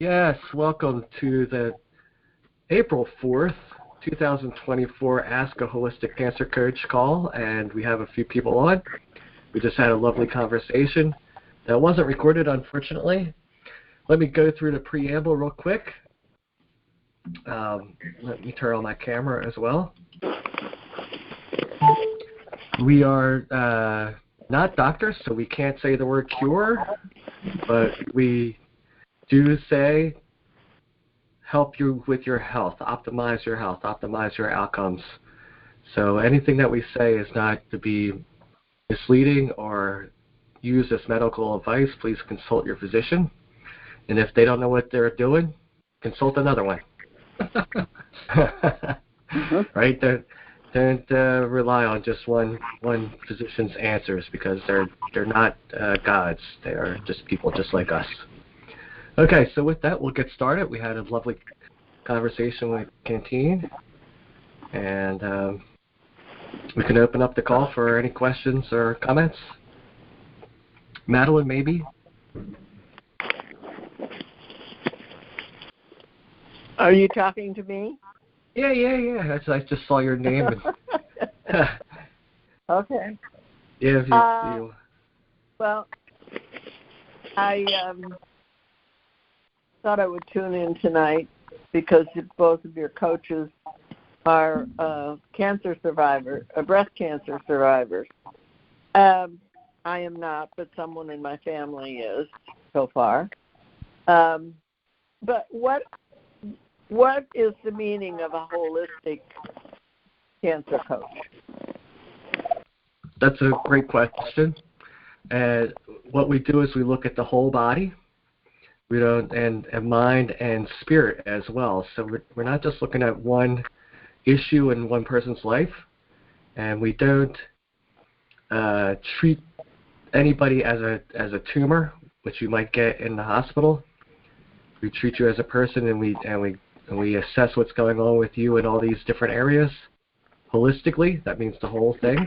Yes, welcome to the April 4th, 2024 Ask a Holistic Cancer Coach call, and we have a few people on. We just had a lovely conversation that wasn't recorded, unfortunately. Let me go through the preamble real quick. Let me turn on my camera as well. We are not doctors, so we can't say the word cure, but we do say help you with your health, optimize your outcomes. So anything that we say is not to be misleading or used as medical advice. Please consult your physician. And if they don't know what they're doing, consult another one. Right? Don't rely on just one physician's answers, because they're not gods. They are just people just like us. Okay, so with that, we'll get started. We had a lovely conversation with Canteen, and we can open up the call for any questions or comments. Madeline, maybe? Are you talking to me? Yeah. I just saw your name. Okay. Yeah, Well, I thought I would tune in tonight because both of your coaches are cancer survivors, breast cancer survivors. I am not, but someone in my family is so far. But what is the meaning of a holistic cancer coach? That's a great question. And what we do is we look at the whole body. We don't, and mind and spirit as well. So we're not just looking at one issue in one person's life, and we don't treat anybody as a tumor, which you might get in the hospital. We treat you as a person, and we assess what's going on with you in all these different areas holistically. That means the whole thing.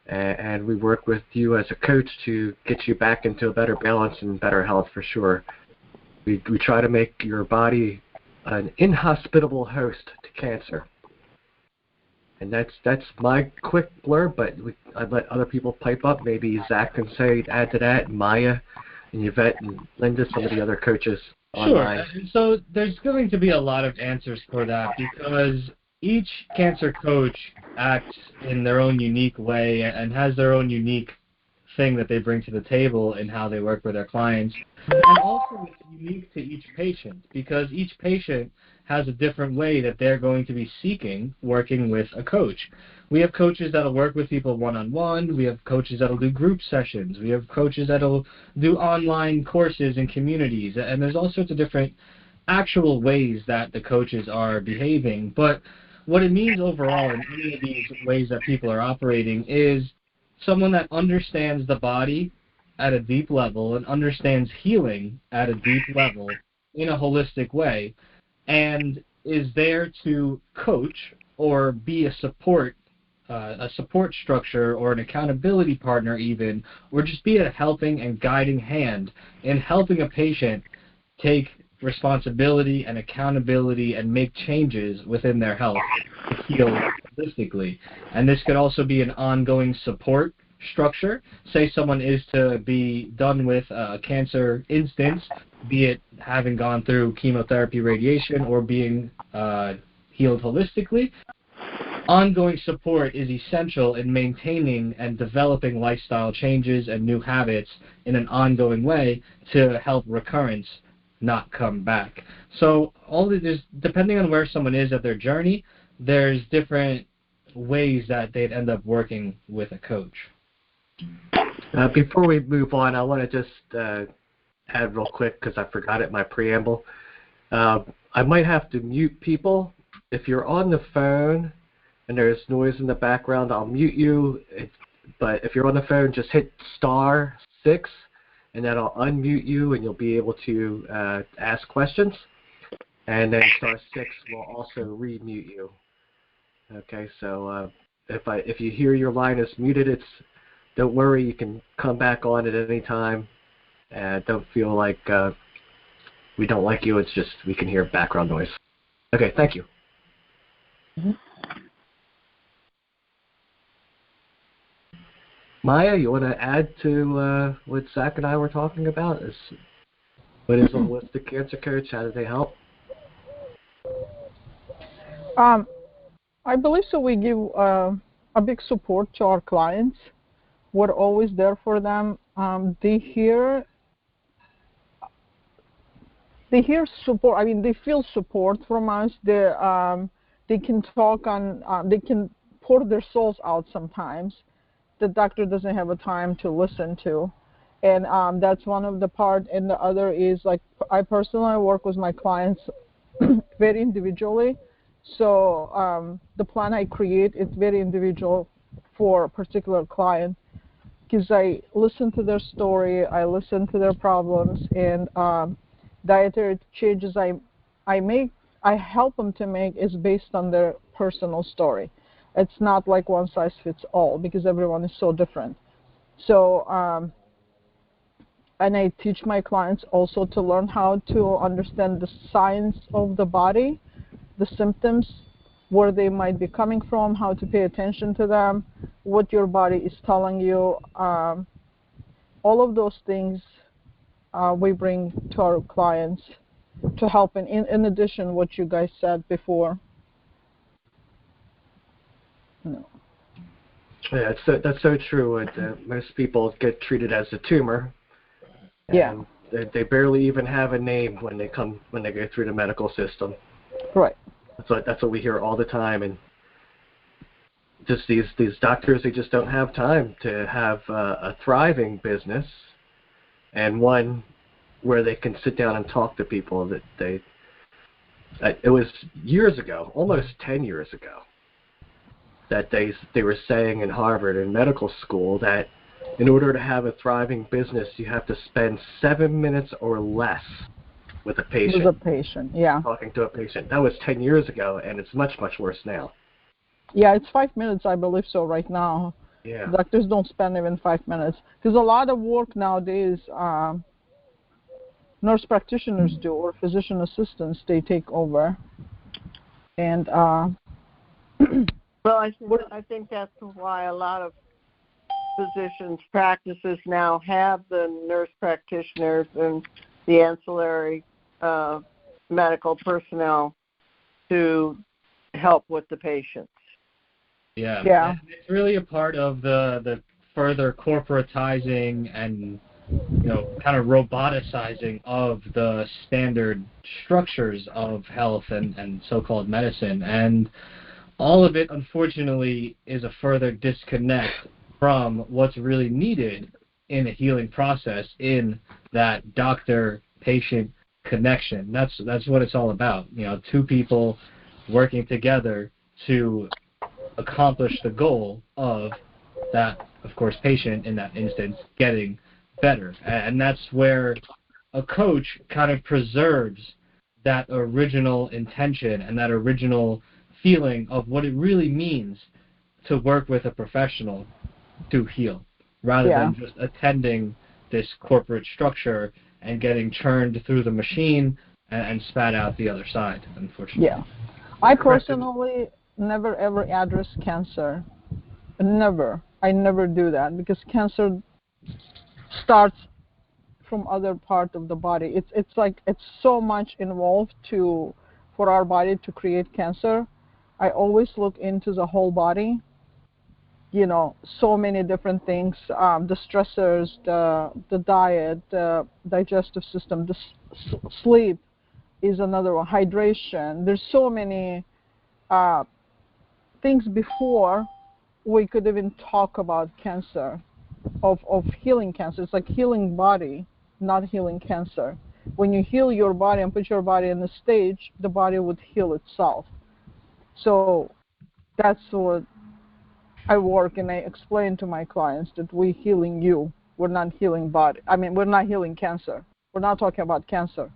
And we work with you as a coach to get you back into a better balance and better health for sure. We try to make your body an inhospitable host to cancer. And that's my quick blurb, but I'd let other people pipe up. Maybe Zach can add to that, and Maya and Yvette and Linda, some of the other coaches online. Sure. So there's going to be a lot of answers for that, because each cancer coach acts in their own unique way and has their own unique thing that they bring to the table in how they work with their clients. And also it's unique to each patient, because each patient has a different way that they're going to be seeking working with a coach. We have coaches that'll work with people one-on-one. We have coaches that'll do group sessions. We have coaches that'll do online courses in communities. And there's all sorts of different actual ways that the coaches are behaving. But what it means overall in any of these ways that people are operating is someone that understands the body at a deep level and understands healing at a deep level in a holistic way, and is there to coach or be a support structure or an accountability partner even, or just be a helping and guiding hand in helping a patient take responsibility and accountability and make changes within their health to heal holistically. And this could also be an ongoing support structure. Say someone is to be done with a cancer instance, be it having gone through chemotherapy, radiation, or being healed holistically. Ongoing support is essential in maintaining and developing lifestyle changes and new habits in an ongoing way to help recurrence not come back. So depending on where someone is at their journey, there's different ways that they'd end up working with a coach. Before we move on, I want to just add real quick, because I forgot it in my preamble. I might have to mute people. If you're on the phone and there's noise in the background, I'll mute you. But if you're on the phone, just hit *6, and then I'll unmute you, and you'll be able to ask questions. And then *6 will also re-mute you. Okay, so if you hear your line is muted, don't worry, you can come back on at any time. Don't feel like we don't like you. It's just we can hear background noise. Okay, thank you. Mm-hmm. Maya, you want to add to what Zach and I were talking about? What is a holistic cancer coach? How do they help? I believe so. We give a big support to our clients. We're always there for them. They hear support. I mean, they feel support from us. They can talk on. They can pour their souls out sometimes. The doctor doesn't have a time to listen to, and that's one of the part. And the other is like I personally work with my clients very individually. So the plan I create is very individual for a particular client because I listen to their story, I listen to their problems, and dietary changes I make, I help them to make is based on their personal story. It's not like one size fits all because everyone is so different. So and I teach my clients also to learn how to understand the science of the body, the symptoms, where they might be coming from, how to pay attention to them, what your body is telling you. All of those things we bring to our clients to help in addition what you guys said before. No. Yeah, that's so true. Most people get treated as a tumor. Yeah. They barely even have a name when they go through the medical system. Right. That's what we hear all the time, and just these doctors, they just don't have time to have a thriving business and one where they can sit down and talk to people that it was years ago, almost 10 years ago, that they were saying in Harvard in medical school that in order to have a thriving business, you have to spend 7 minutes or less with a patient. With a patient, yeah. Talking to a patient. That was 10 years ago, and it's much, much worse now. Yeah, it's 5 minutes, I believe so, right now. Yeah. Doctors don't spend even 5 minutes. Because a lot of work nowadays, nurse practitioners do, or physician assistants, they take over. And well, I think that's why a lot of physicians' practices now have the nurse practitioners and the ancillary medical personnel to help with the patients. Yeah. Yeah. And it's really a part of the further corporatizing and kind of roboticizing of the standard structures of health and so-called medicine. And all of it, unfortunately, is a further disconnect from what's really needed in a healing process in that doctor-patient connection. That's what it's all about. Two people working together to accomplish the goal of that, of course, patient in that instance getting better. And that's where a coach kind of preserves that original intention and that original feeling of what it really means to work with a professional to heal, rather than just attending this corporate structure and getting churned through the machine and spat out the other side, unfortunately. Yeah. I personally never ever address cancer. Never. I never do that because cancer starts from other part of the body. It's like it's so much involved for our body to create cancer. I always look into the whole body. So many different things, the stressors, the diet, the digestive system, the sleep is another one, hydration. There's so many things before we could even talk about cancer, of healing cancer. It's like healing body, not healing cancer. When you heal your body and put your body in the stage, the body would heal itself. So that's what I work, and I explain to my clients that we're healing you. We're not healing body. I mean, we're not healing cancer. We're not talking about cancer.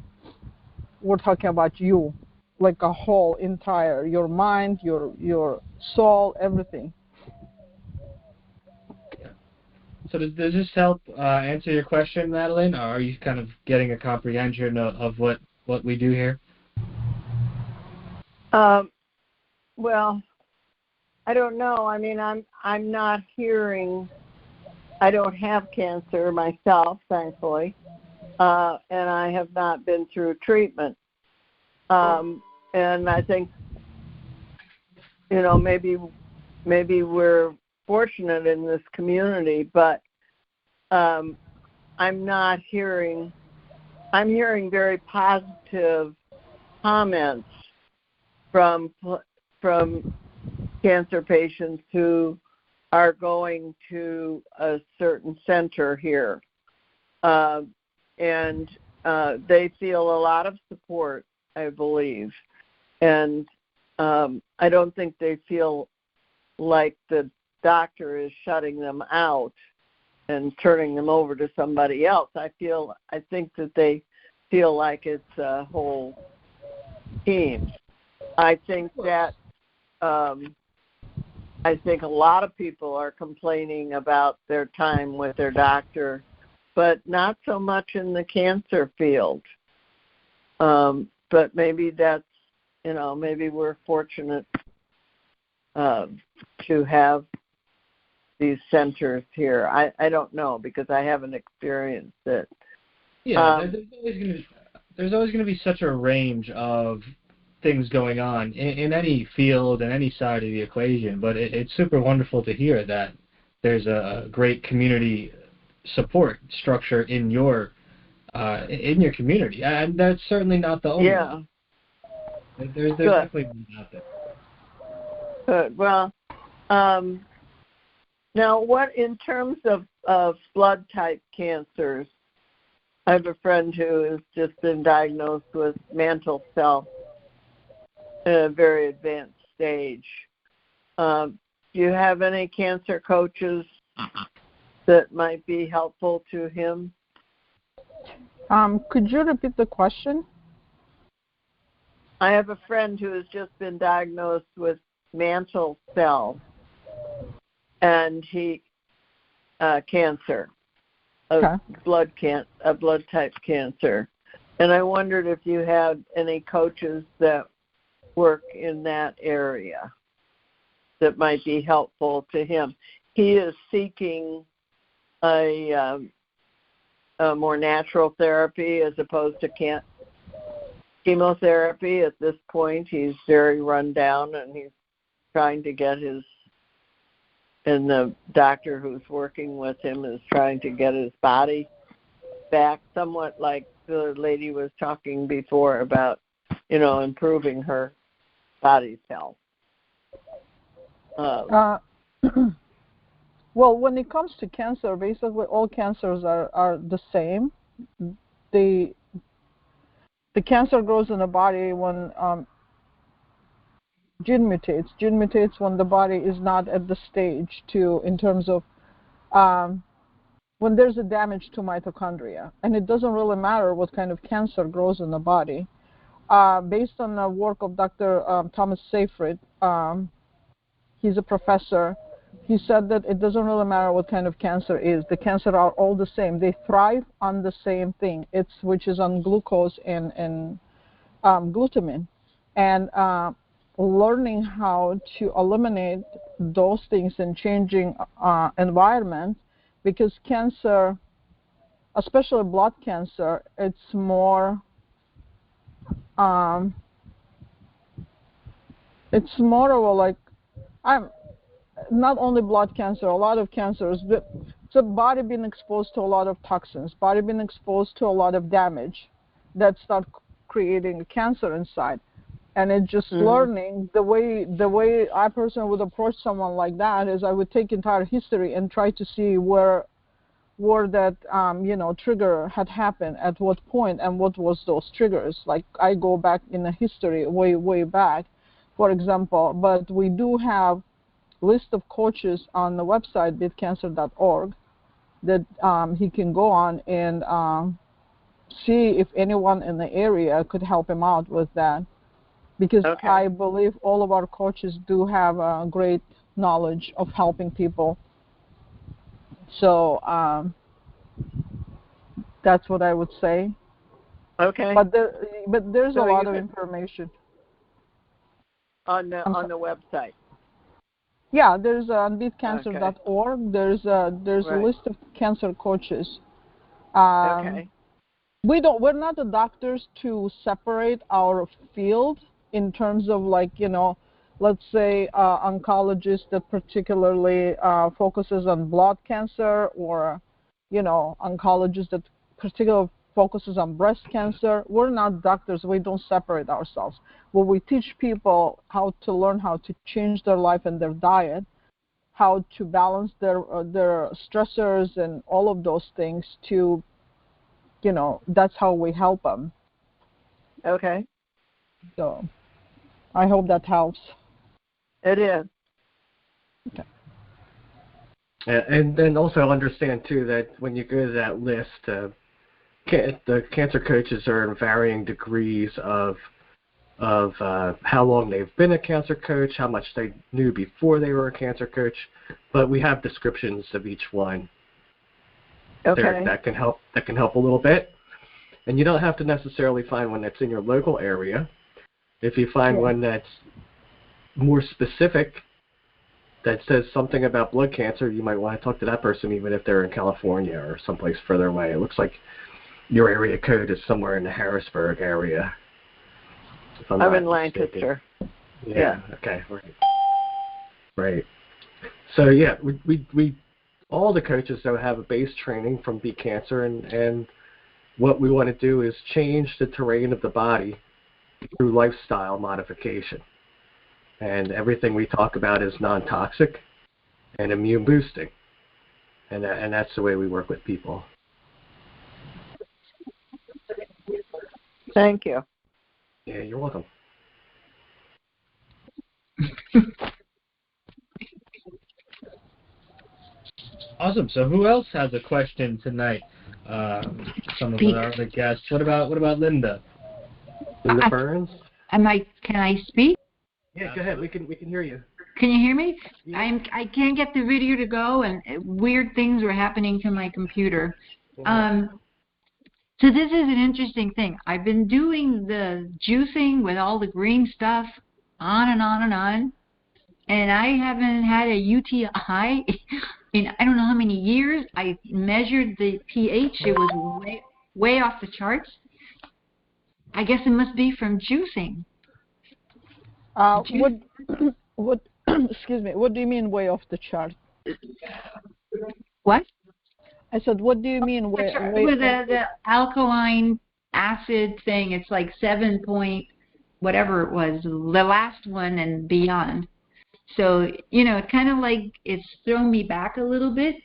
We're talking about you, like a whole entire, your mind, your soul, everything. So does this help answer your question, Madeline? Or are you kind of getting a comprehension of what what we do here? Well, I don't know. I mean, I'm not hearing. I don't have cancer myself, thankfully, and I have not been through treatment. And I think, maybe we're fortunate in this community, but I'm not hearing. I'm hearing very positive comments from cancer patients who are going to a certain center here, and they feel a lot of support, I believe, and I don't think they feel like the doctor is shutting them out and turning them over to somebody else. I think that they feel like it's a whole team. I think that I think a lot of people are complaining about their time with their doctor, but not so much in the cancer field. But maybe that's, maybe we're fortunate to have these centers here. I don't know because I haven't experienced it. Yeah, there's always going to be such a range of things going on in any field and any side of the equation, but it's super wonderful to hear that there's a great community support structure in your community, and that's certainly not the only one. There's definitely one out there. Good. Well, now what in terms of blood type cancers? I have a friend who has just been diagnosed with mantle cell in a very advanced stage. Do you have any cancer coaches that might be helpful to him? Could you repeat the question? I have a friend who has just been diagnosed with mantle cell and cancer, a blood type cancer, and I wondered if you had any coaches that work in that area that might be helpful to him. He is seeking a more natural therapy as opposed to chemotherapy. At this point, he's very run down, and he's trying to get and the doctor who's working with him is trying to get his body back, somewhat like the lady was talking before about, improving her body's health. Well, when it comes to cancer, basically all cancers are the same. The cancer grows in the body when gene mutates. Gene mutates when the body is not at the stage in terms of when there's a damage to mitochondria. And it doesn't really matter what kind of cancer grows in the body. Based on the work of Dr. Thomas Seyfried, he's a professor. He said that it doesn't really matter what kind of cancer is. The cancer are all the same. They thrive on the same thing, which is on glucose and glutamine. And learning how to eliminate those things and changing environment, because cancer, especially blood cancer, it's more of not only blood cancer, a lot of cancers, but it's a body being exposed to a lot of toxins, body being exposed to a lot of damage that start creating a cancer inside. And it's just learning the way I personally would approach someone like that is I would take entire history and try to see where that trigger had happened at what point and what was those triggers. Like I go back in the history way back, for example. But we do have list of coaches on the website beatcancer.org that he can go on and see if anyone in the area could help him out with that. Because I believe all of our coaches do have a great knowledge of helping people. So that's what I would say. Okay. But there's So a lot you of could, information. on the I'm on sorry. the website. Yeah, there's Okay. beatcancer.org. There's a Right. list of cancer coaches. Um, Okay. we're not the doctors to separate our field in terms of, like, let's say oncologist that particularly focuses on blood cancer, or oncologist that particularly focuses on breast cancer. We're not doctors. We don't separate ourselves. But we teach people how to learn how to change their life and their diet, how to balance their stressors and all of those things to, that's how we help them. Okay. So I hope that helps. It is. Okay. And then also understand too that when you go to that list, the cancer coaches are in varying degrees of how long they've been a cancer coach, how much they knew before they were a cancer coach, but we have descriptions of each one there Okay. that can help a little bit. And you don't have to necessarily find one that's in your local area. If you find Yeah. one that's more specific, that says something about blood cancer, you might want to talk to that person even if they're in California or someplace further away. It looks like your area code is somewhere in the Harrisburg area. If I'm in not Lancaster. mistaken. Yeah. Yeah. Okay. Right. So yeah, we all the coaches though have a base training from Beat Cancer, and what we want to do is change the terrain of the body through lifestyle modification. And everything we talk about is non-toxic and immune boosting. And that's the way we work with people. Thank you. Yeah, you're welcome. Awesome. So who else has a question tonight? Some of our other guests. What about Linda? Linda Burns? Can I speak? Yeah, go ahead. We can hear you. Can you hear me? Yeah. I can't get the video to go, and weird things were happening to my computer. So this is an interesting thing. I've been doing the juicing with all the green stuff on and on and on, and I haven't had a UTI in I don't know how many years. I measured the pH. It was way off the charts. I guess it must be from juicing. What excuse me, what do you mean way off the chart? What? I said, what do you mean way With the alkaline acid thing, it's like 7 point whatever it was, the last one and beyond. So, it's kind of like it's thrown me back a little bit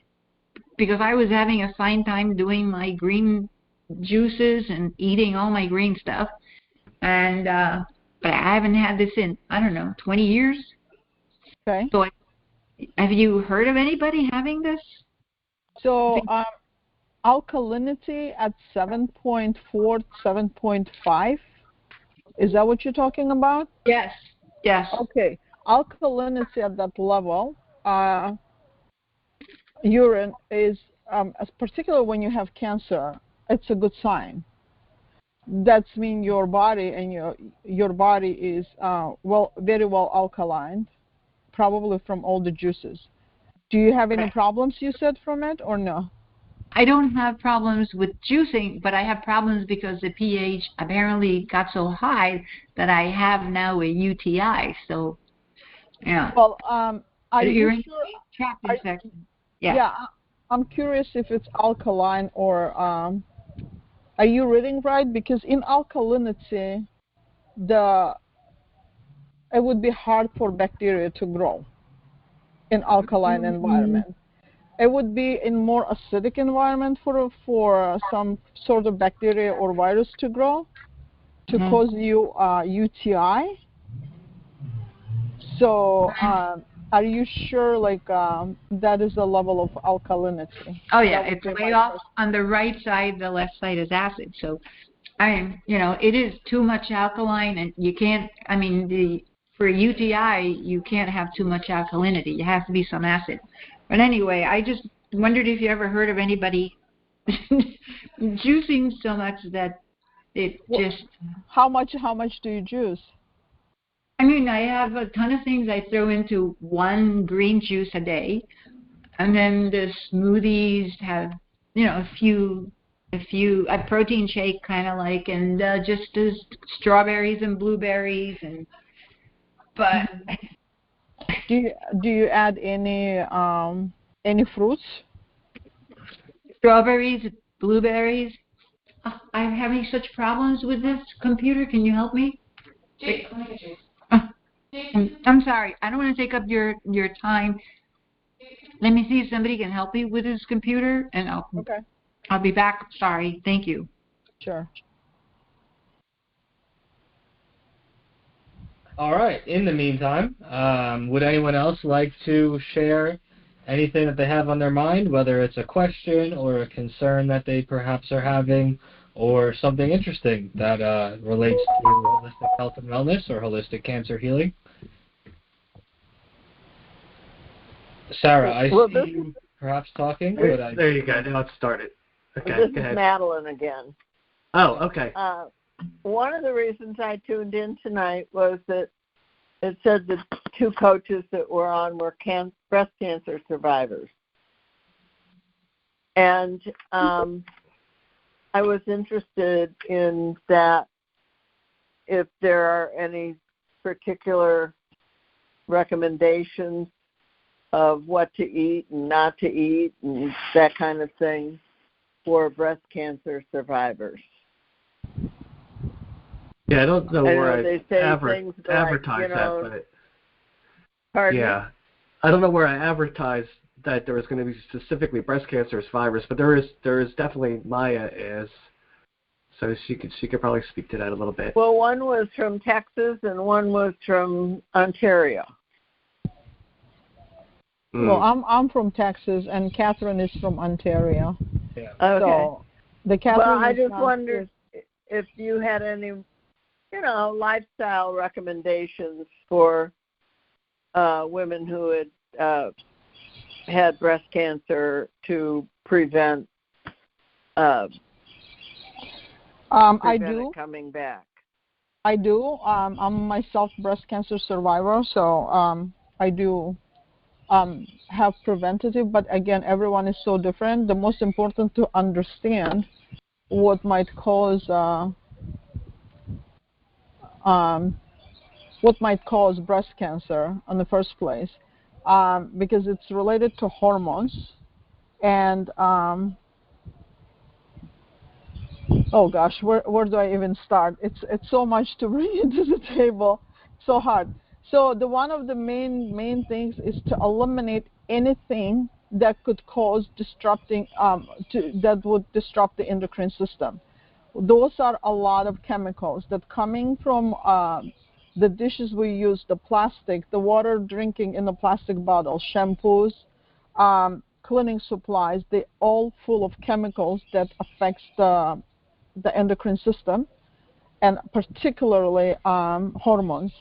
because I was having a fine time doing my green juices and eating all my green stuff. And but I haven't had this in, I don't know, 20 years. Okay. So have you heard of anybody having this? So alkalinity at 7.4, 7.5, is that what you're talking about? Yes. Okay. Alkalinity at that level, urine is, as particularly when you have cancer, it's a good sign. That's mean your body and your body is very well alkaline, probably from all the juices. Do you have any problems, you said, from it, or no? I don't have problems with juicing, but I have problems because the pH apparently got so high that I have now a UTI. So, yeah. Well, are you sure? Tract infection. Yeah, I'm curious if it's alkaline or are you reading right? Because in alkalinity, it would be hard for bacteria to grow in alkaline environment. It would be in more acidic environment for some sort of bacteria or virus to grow to cause you UTI. So are you sure that is the level of alkalinity? Oh yeah, it's way off on the right side. The left side is acid. So it is too much alkaline, and you can't. For UTI, you can't have too much alkalinity. You have to be some acid. But anyway, I just wondered if you ever heard of anybody juicing so much that It Well, just, how much do you juice? I mean, I have a ton of things I throw into one green juice a day, and then the smoothies have, a protein shake kind of like, and just as strawberries and blueberries, and but Do you add any fruits? strawberries, blueberries. Oh, I'm having such problems with this computer. Can you help me? I'm sorry. I don't want to take up your time. Let me see if somebody can help me with this computer, and Okay. I'll be back. Sorry. Thank you. Sure. All right. In the meantime, would anyone else like to share anything that they have on their mind, whether it's a question or a concern that they perhaps are having, or something interesting that relates to holistic health and wellness or holistic cancer healing? Sarah, I Well, see you perhaps talking, There, but I... there you go. Now it's started. Okay, this go is ahead. Madeline again. Oh, okay. One of the reasons I tuned in tonight was that it said the two coaches that were on were breast cancer survivors. And I was interested in that, if there are any particular recommendations of what to eat and not to eat and that kind of thing for breast cancer survivors. Yeah, I don't know where they I say things like, advertised that, but pardon me? yeah, I don't know where I advertised that there was going to be specifically breast cancer survivors, but there is definitely Maya is, so she could probably speak to that a little bit. Well, one was from Texas and one was from Ontario. Well, I'm from Texas, and Catherine is from Ontario. Yeah. Okay. So the Catherine. Well, I just wondered if you had any, lifestyle recommendations for women who had had breast cancer to prevent I do. it coming back. I do. I'm myself breast cancer survivor, so I do have preventative. But again, everyone is so different. The most important to understand what might cause breast cancer in the first place, because it's related to hormones. And oh gosh, where do I even start? It's so much to bring into the table, so hard. So one of the main things is to eliminate anything that could cause that would disrupt the endocrine system. Those are a lot of chemicals that coming from the dishes we use, the plastic, the water drinking in the plastic bottle, shampoos, cleaning supplies. They all full of chemicals that affects the endocrine system, and particularly hormones.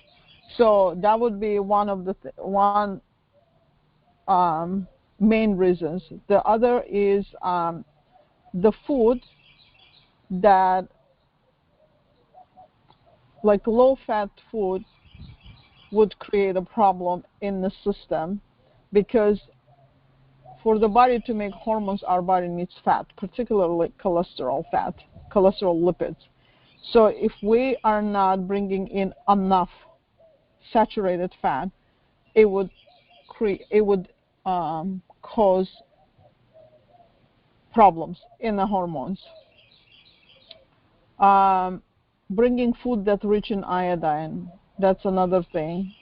So that would be one of the main reasons. The other is the food that, like low-fat food, would create a problem in the system, because for the body to make hormones, our body needs fat, particularly cholesterol lipids. So if we are not bringing in enough saturated fat, it would cause problems in the hormones. Bringing food that's rich in iodine, that's another thing.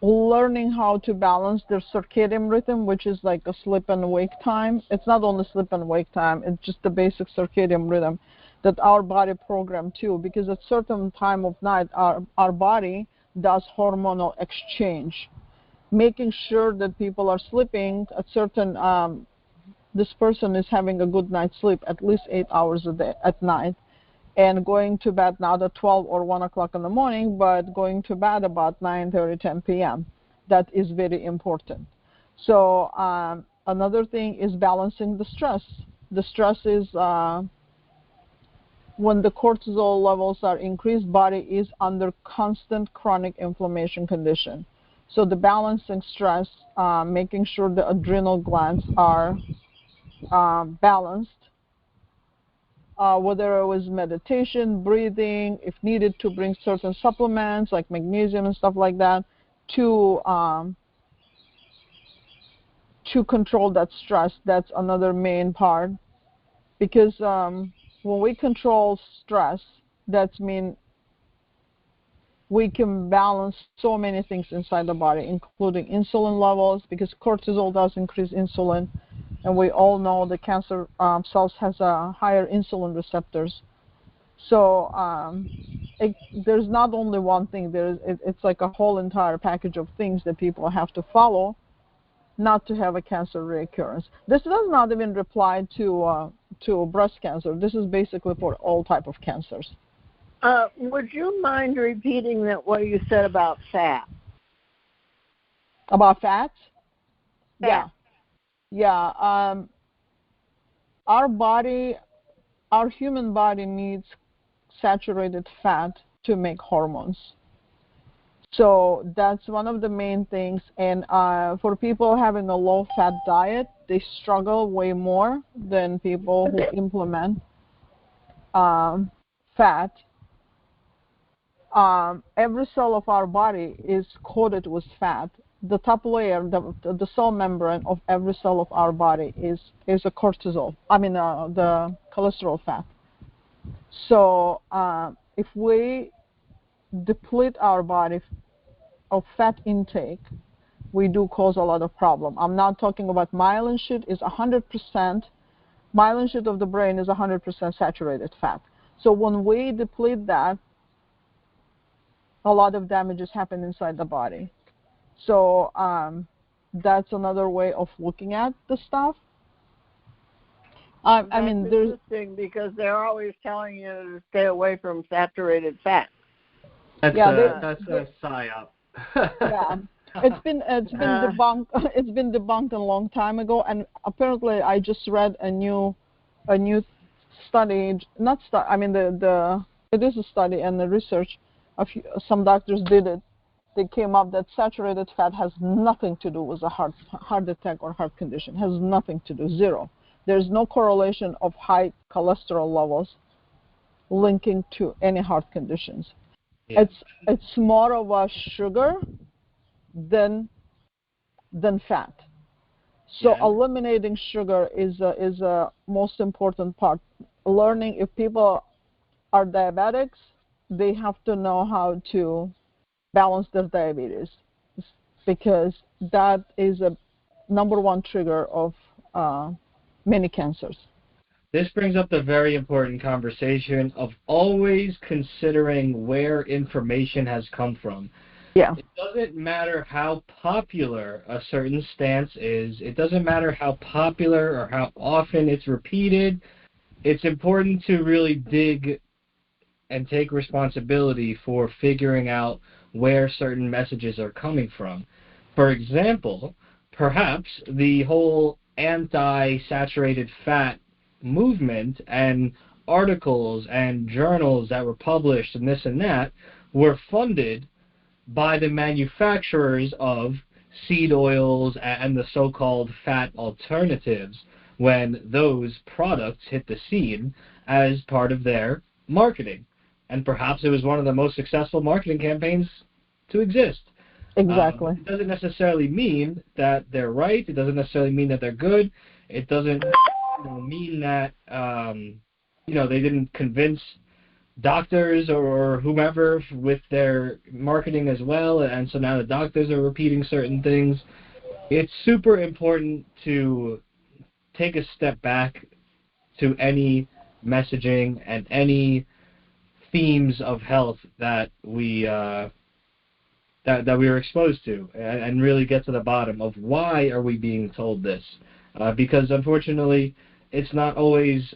Learning how to balance their circadian rhythm, which is like a sleep and wake time. It's not only sleep and wake time, it's just the basic circadian rhythm that our body programmed to, because at certain time of night our body does hormonal exchange. Making sure that people are sleeping at certain this person is having a good night's sleep, at least 8 hours a day at night, and going to bed not at 12 or 1 o'clock in the morning, but going to bed about 9:30, 10 p.m. That is very important. So another thing is balancing the stress. The stress is when the cortisol levels are increased, body is under constant chronic inflammation condition. So the balancing stress, making sure the adrenal glands are balanced, whether it was meditation, breathing, if needed to bring certain supplements like magnesium and stuff like that to control that stress. That's another main part, because when we control stress, that means we can balance so many things inside the body, including insulin levels, because cortisol does increase insulin, and we all know the cancer cells has higher insulin receptors. So there's not only one thing. It's like a whole entire package of things that people have to follow not to have a cancer reoccurrence. This does not even apply to breast cancer. This is basically for all type of cancers. Would you mind repeating that what you said about fat? About fats? Fat. Yeah. Our human body needs saturated fat to make hormones. So that's one of the main things. And for people having a low-fat diet, they struggle way more than people who implement fat. Every cell of our body is coated with fat. The top layer, the cell membrane of every cell of our body is a cortisol. The cholesterol fat. So if we deplete our body of fat intake, we do cause a lot of problem. I'm not talking about myelin sheath is 100%. Myelin sheath of the brain is 100% saturated fat. So when we deplete that, a lot of damages happen inside the body. So that's another way of looking at the stuff. That's interesting, because they're always telling you to stay away from saturated fat. That's a psyop. Yeah, it's been debunked. It's been debunked a long time ago, and apparently I just read a new study. It is a study and the research. Some doctors did it. They came up that saturated fat has nothing to do with a heart attack or heart condition. Has nothing to do, zero. There's no correlation of high cholesterol levels linking to any heart conditions. Yeah. It's more of a sugar than fat. So eliminating sugar is a most important part. Learning, if people are diabetics, they have to know how to balance their diabetes, because that is a number one trigger of many cancers. This brings up the very important conversation of always considering where information has come from. Yeah. It doesn't matter how popular a certain stance is. It doesn't matter how popular or how often it's repeated. It's important to really dig and take responsibility for figuring out where certain messages are coming from. For example, perhaps the whole anti-saturated fat movement and articles and journals that were published and this and that were funded by the manufacturers of seed oils and the so-called fat alternatives, when those products hit the scene as part of their marketing. And perhaps it was one of the most successful marketing campaigns to exist. Exactly. It doesn't necessarily mean that they're right. It doesn't necessarily mean that they're good. It doesn't mean that they didn't convince doctors or whomever with their marketing as well, and so now the doctors are repeating certain things. It's super important to take a step back to any messaging and any themes of health that we are exposed to, and really get to the bottom of why are we being told this, because unfortunately it's not always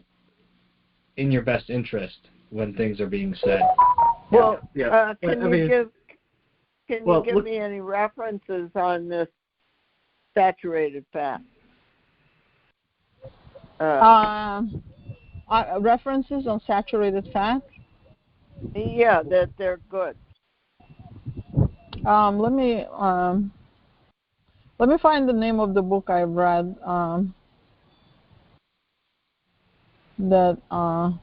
in your best interest when things are being said. Well, can you give me any references on this saturated fat? references on saturated fat? Yeah, that they're good. Let me find the name of the book I read. That I'll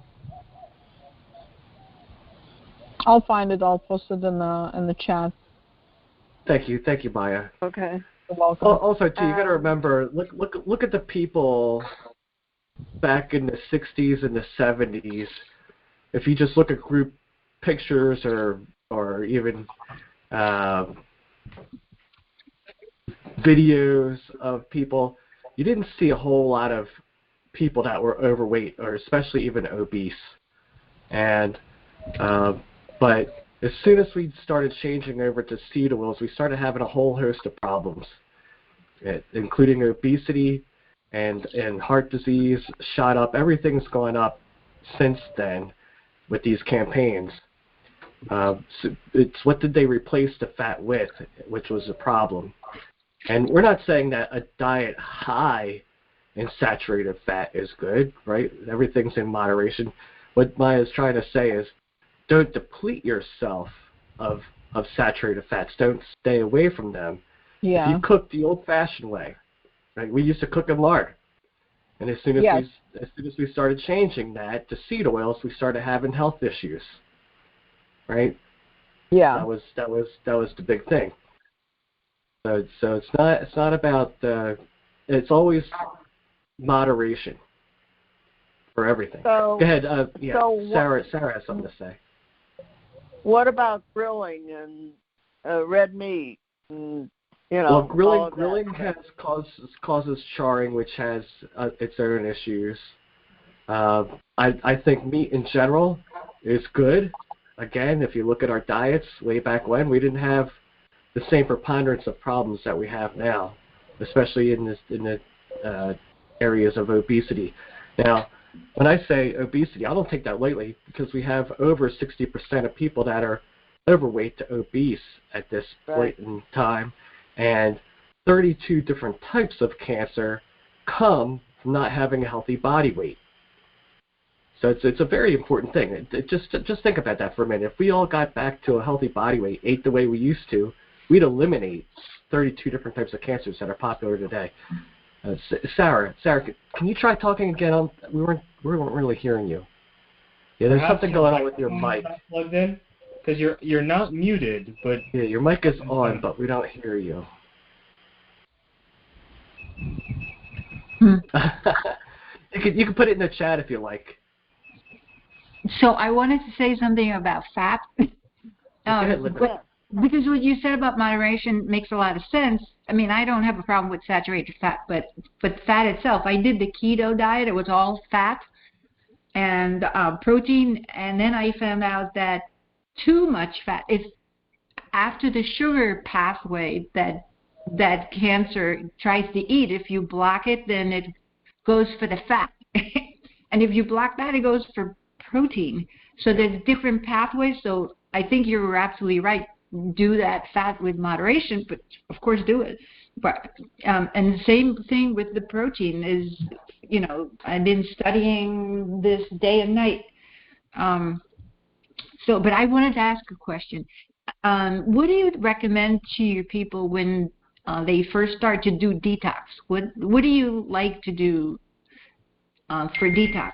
find it. I'll post it in the chat. Thank you, Maya. Okay. You're welcome. Also, too, you got to remember, look at the people back in the 60s and the 70s. If you just look at group pictures or even videos of people, you didn't see a whole lot of people that were overweight or especially even obese. And but as soon as we started changing over to seed oils, we started having a whole host of problems, including obesity and heart disease shot up. Everything's gone up since then with these campaigns. So it's what did they replace the fat with, which was a problem. And we're not saying that a diet high in saturated fat is good, right? Everything's in moderation. What Maya's trying to say is don't deplete yourself of saturated fats. Don't stay away from them. Yeah. If you cook the old-fashioned way, right? We used to cook in lard. And as soon as we started changing that to seed oils, we started having health issues. Right? Yeah. That was the big thing. So it's not about it's always moderation for everything. So, go ahead. so Sarah has something to say. What about grilling and red meat? And, well, grilling causes charring, which has its own issues. I think meat in general is good. Again, if you look at our diets way back when, we didn't have the same preponderance of problems that we have now, especially in the areas of obesity. Now, when I say obesity, I don't take that lightly because we have over 60% of people that are overweight to obese at this point in time, and 32 different types of cancer come from not having a healthy body weight. So it's a very important thing. Just think about that for a minute. If we all got back to a healthy body weight, ate the way we used to, we'd eliminate 32 different types of cancers that are popular today. Sarah, can you try talking again? We weren't really hearing you. Yeah, there's something going on with your mic. Plugged in, because you're not muted, but yeah, your mic is on, but we don't hear you. You can put it in the chat if you like. So I wanted to say something about fat. Because what you said about moderation makes a lot of sense. I mean, I don't have a problem with saturated fat, but fat itself. I did the keto diet. It was all fat and protein, and then I found out that too much fat is after the sugar pathway that cancer tries to eat. If you block it, then it goes for the fat, and if you block that, it goes for protein. So there's different pathways. So I think you're absolutely right. Do that fat with moderation, but of course do it. But and the same thing with the protein is, I've been studying this day and night. But I wanted to ask a question. What do you recommend to your people when they first start to do detox? What do you like to do for detox?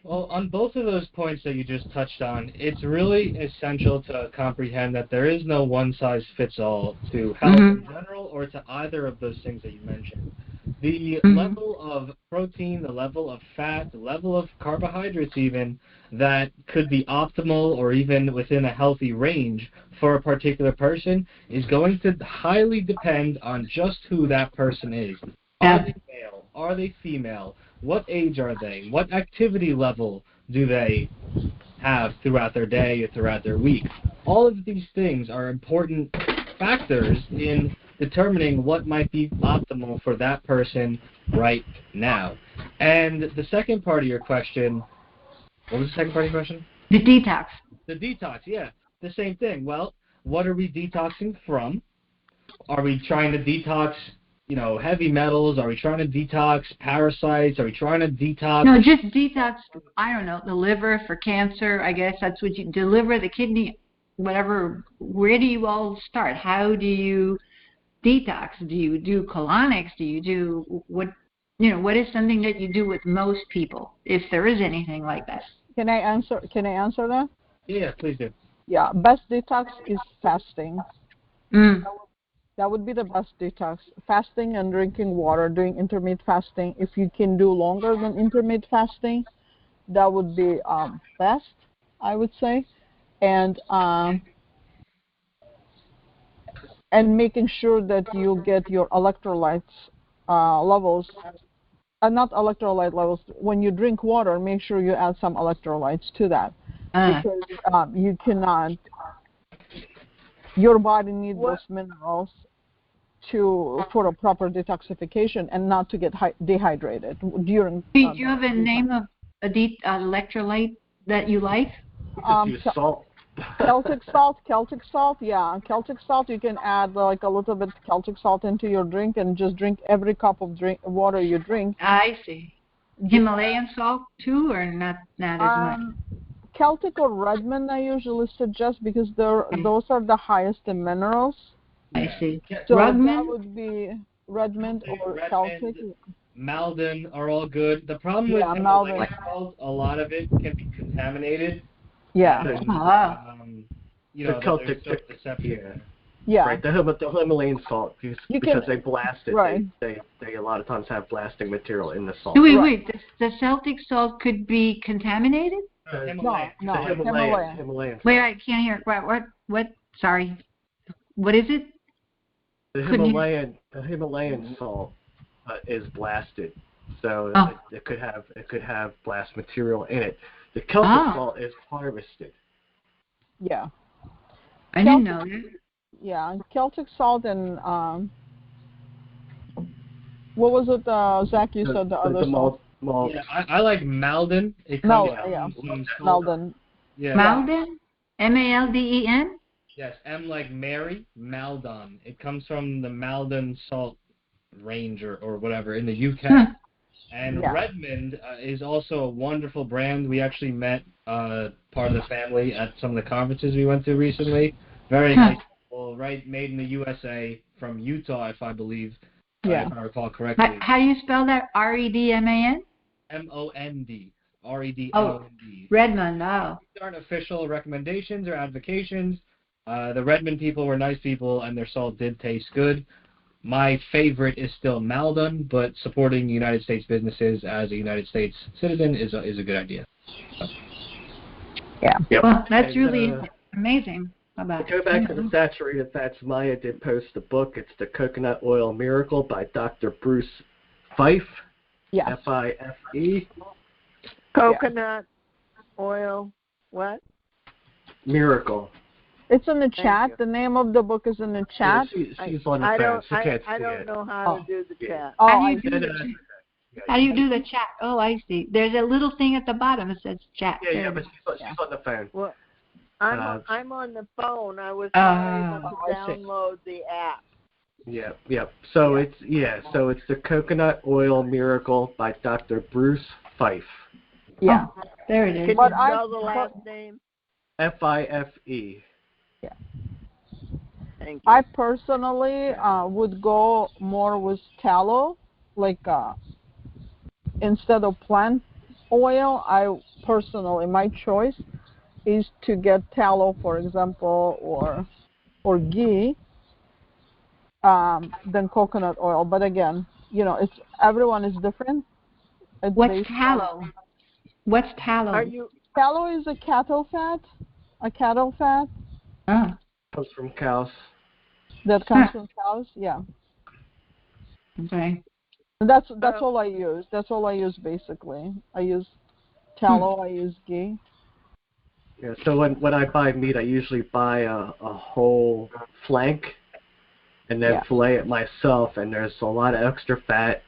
Well, on both of those points that you just touched on, it's really essential to comprehend that there is no one-size-fits-all to health in general or to either of those things that you mentioned. The level of protein, the level of fat, the level of carbohydrates even, that could be optimal or even within a healthy range for a particular person is going to highly depend on just who that person is. Are they male? Are they female? What age are they? What activity level do they have throughout their day or throughout their week? All of these things are important factors in determining what might be optimal for that person right now. And the second part of your question, what was the second part of your question? The detox. The detox, yeah. The same thing. Well, what are we detoxing from? Are we trying to detox heavy metals? Are we trying to detox parasites? Are we trying to detox? No, just detox, I don't know, the liver for cancer. I guess that's what you deliver, the kidney, whatever. Where do you all start? How do you detox? Do you do colonics? Do you do what? What is something that you do with most people, if there is anything like that? Can I answer that? Yeah, please do. Yeah, best detox is fasting. Mm. That would be the best detox. Fasting and drinking water, doing intermittent fasting. If you can do longer than intermittent fasting, that would be best, I would say. And making sure that you get your electrolytes levels, not electrolyte levels. When you drink water, make sure you add some electrolytes to that, because you cannot. Your body needs those minerals for a proper detoxification and not to get dehydrated during. Do you have a name of a electrolyte that you like? Just use salt. Celtic salt, yeah. Celtic salt, you can add like a little bit Celtic salt into your drink and just drink every cup of water you drink. I see. Himalayan salt too, or not as much? Celtic or Redmond I usually suggest, because those are the highest in minerals. I see. So Redmond? that would be Redmond or Celtic. Malden are all good. The problem with Himalayan salt, a lot of it can be contaminated. Yeah. And, the Celtic, there's deception. Yeah. Right. The Himalayan salt, because they blast it. Right. They a lot of times have blasting material in the salt. Wait. The Celtic salt could be contaminated? Himalayan. No, Himalayan. Wait, I can't hear. What? Sorry. What is it? The Himalayan salt is blasted, so it could have blast material in it. The Celtic salt is harvested. Yeah. I didn't know that. Yeah, Celtic salt and what was it, Zach? You said the other salt. Yeah, I like Malden. It comes from Malden. Yeah. Malden? M-A-L-D-E-N? Yes, M like Mary, Maldon. It comes from the Malden salt range or whatever in the UK. And Redmond is also a wonderful brand. We actually met part of the family at some of the conferences we went to recently. Very nice people, right? Made in the USA, from Utah, if I believe, if I recall correctly. How do you spell that? R-E-D-M-A-N? M-O-N-D. R-E-D-M-O-N-D. Redmond, oh. These aren't official recommendations or advocations. The Redmond people were nice people, and their salt did taste good. My favorite is still Maldon, but supporting United States businesses as a United States citizen is a good idea. Yeah. Yep. Well, that's really amazing. Go back to the saturated fats. Maya did post a book. It's The Coconut Oil Miracle by Dr. Bruce Fife. Yes. F-I-F-E. Coconut oil, what? Miracle. It's in the chat. The name of the book is in the chat. Yeah, she's on the phone. She can't see I don't it. know how to do the chat. How do you do the chat? Oh, I see. There's a little thing at the bottom that says chat. Yeah, but she's on the phone. Well, I'm on the phone. I was not able to download the app. Yeah. So it's The Coconut Oil Miracle by Dr. Bruce Fife. Yeah. Oh, there it is. Can you spell the last name? F-I-F-E. Yeah. Thank you. I personally would go more with tallow, like instead of plant oil. I personally, my choice is to get tallow, for example, or ghee than coconut oil. But again, everyone is different. What's tallow? What's tallow? Tallow is a cattle fat. Oh. Comes from cows. That comes from cows, yeah. Okay. And that's all I use. That's all I use basically. I use tallow. I use ghee. Yeah. So when I buy meat, I usually buy a whole flank, and then fillet it myself. And there's a lot of extra fat,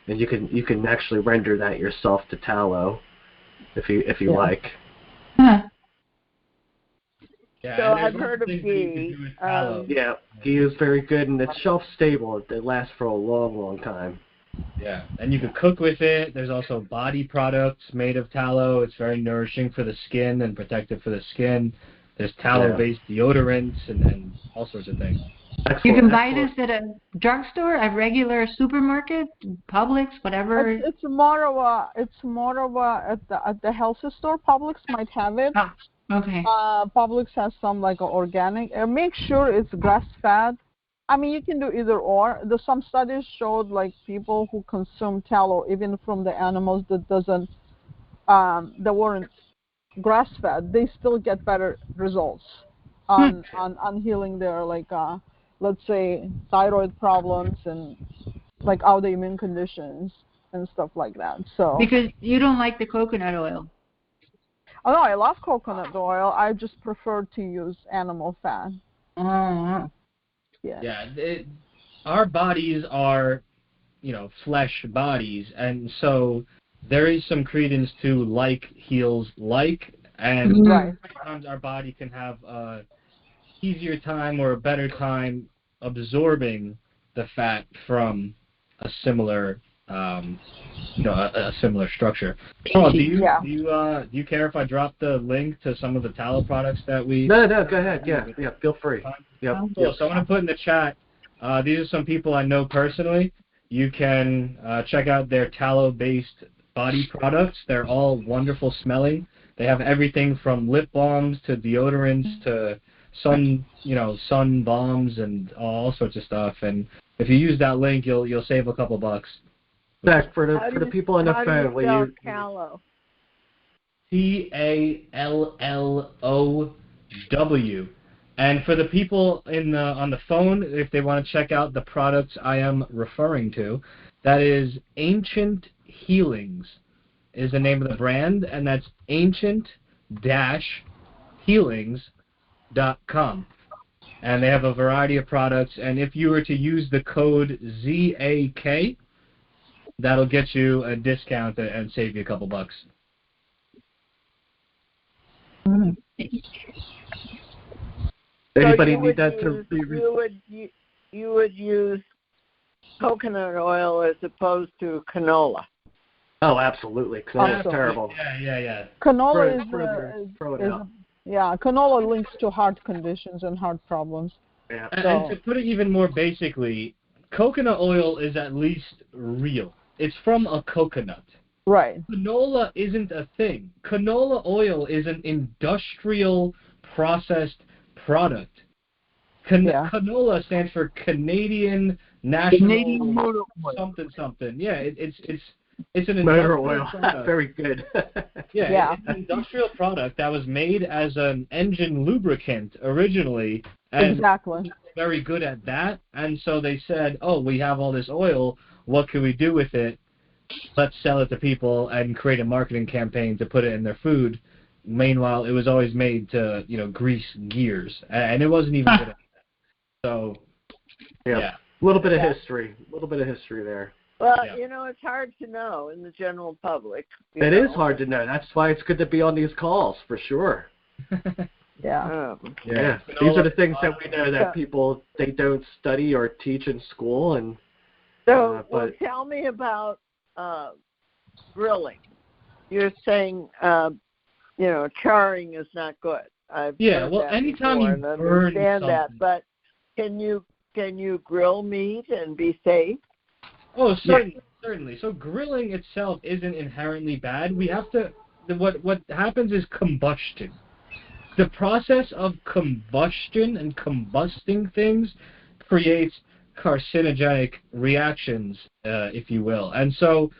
and you can actually render that yourself to tallow, if you like. Huh. Yeah, So and there's I've heard of things that you can ghee. do with tallow. Yeah, ghee is very good, and it's shelf stable. It lasts for a long, long time. Yeah, and you could cook with it. There's also body products made of tallow. It's very nourishing for the skin and protective for the skin. There's tallow-based deodorants and all sorts of things. You Excellent, can buy excellent. this at a drugstore, a regular supermarket, Publix, whatever. It's more of a at the health store. Publix might have it. Oh, okay. Publix has some like organic. Make sure it's grass fed. I mean, you can do either or. Some studies showed like people who consume tallow, even from the animals that weren't grass fed, they still get better results on healing their let's say thyroid problems and like autoimmune conditions and stuff like that. So Because you don't like the coconut oil. oh no, I love coconut oil. I just prefer to use animal fat. Oh. Yeah. Yeah, our bodies are, flesh bodies, and so there is some credence to like heals like, and Right. sometimes our body can have a easier time or a better time absorbing the fat from a similar, a similar structure. Paul, do you care if I drop the link to some of the tallow products that we? No, go ahead. Yeah, feel free. Yep. Cool. So I'm going to put in the chat, these are some people I know personally. You can check out their tallow-based body products. They're all wonderful smelling. They have everything from lip balms to deodorants to sun bombs and all sorts of stuff. And if you use that link, you'll save a couple bucks. Zach, for the people on the phone, will you? Tallow. TALLOW. And for the people on the phone, if they want to check out the products I am referring to, that is Ancient Healings is the name of the brand, and that's ancient-healings.com. And they have a variety of products, and if you were to use the code ZAK, that'll get you a discount and save you a couple bucks. Anybody So need that to be? You would use coconut oil as opposed to canola. Oh, absolutely. Canola's terrible. Yeah. Canola Throw it out. Canola links to heart conditions and heart problems. Yeah. And to put it even more basically, coconut oil is at least real. It's from a coconut. Right. Canola isn't a thing. Canola oil is an industrial processed product. Canola stands for Canadian National something. Yeah, it's an motor industrial oil. product. Very good. It's an industrial product that was made as an engine lubricant originally, and exactly. very good at that. And so they said, "Oh, we have all this oil. What can we do with it? Let's sell it to people and create a marketing campaign to put it in their food." Meanwhile, it was always made to, grease gears, and it wasn't even good at that. So, yeah. A little bit of history there. Well, it's hard to know in the general public. It is hard to know. That's why it's good to be on these calls, for sure. Yeah. Yeah. These are the things that we know that people, they don't study or teach in school. And so, tell me about grilling. You're saying, charring is not good. Anytime you burn something. That, but can you grill meat and be safe? Oh, certainly. So grilling itself isn't inherently bad. We have to. What happens is combustion. The process of combustion and combusting things creates carcinogenic reactions, if you will. And so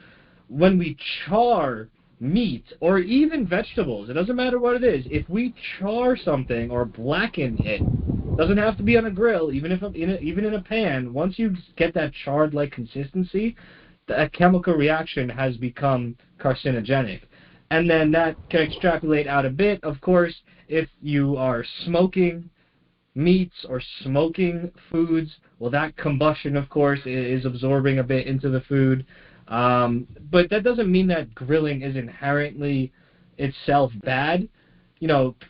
when we char meat or even vegetables, it doesn't matter what it is. If we char something or blacken it, doesn't have to be on a grill, even in a pan. Once you get that charred-like consistency, a chemical reaction has become carcinogenic. And then that can extrapolate out a bit. Of course, if you are smoking meats or smoking foods, well, that combustion, of course, is absorbing a bit into the food. But that doesn't mean that grilling is inherently itself bad.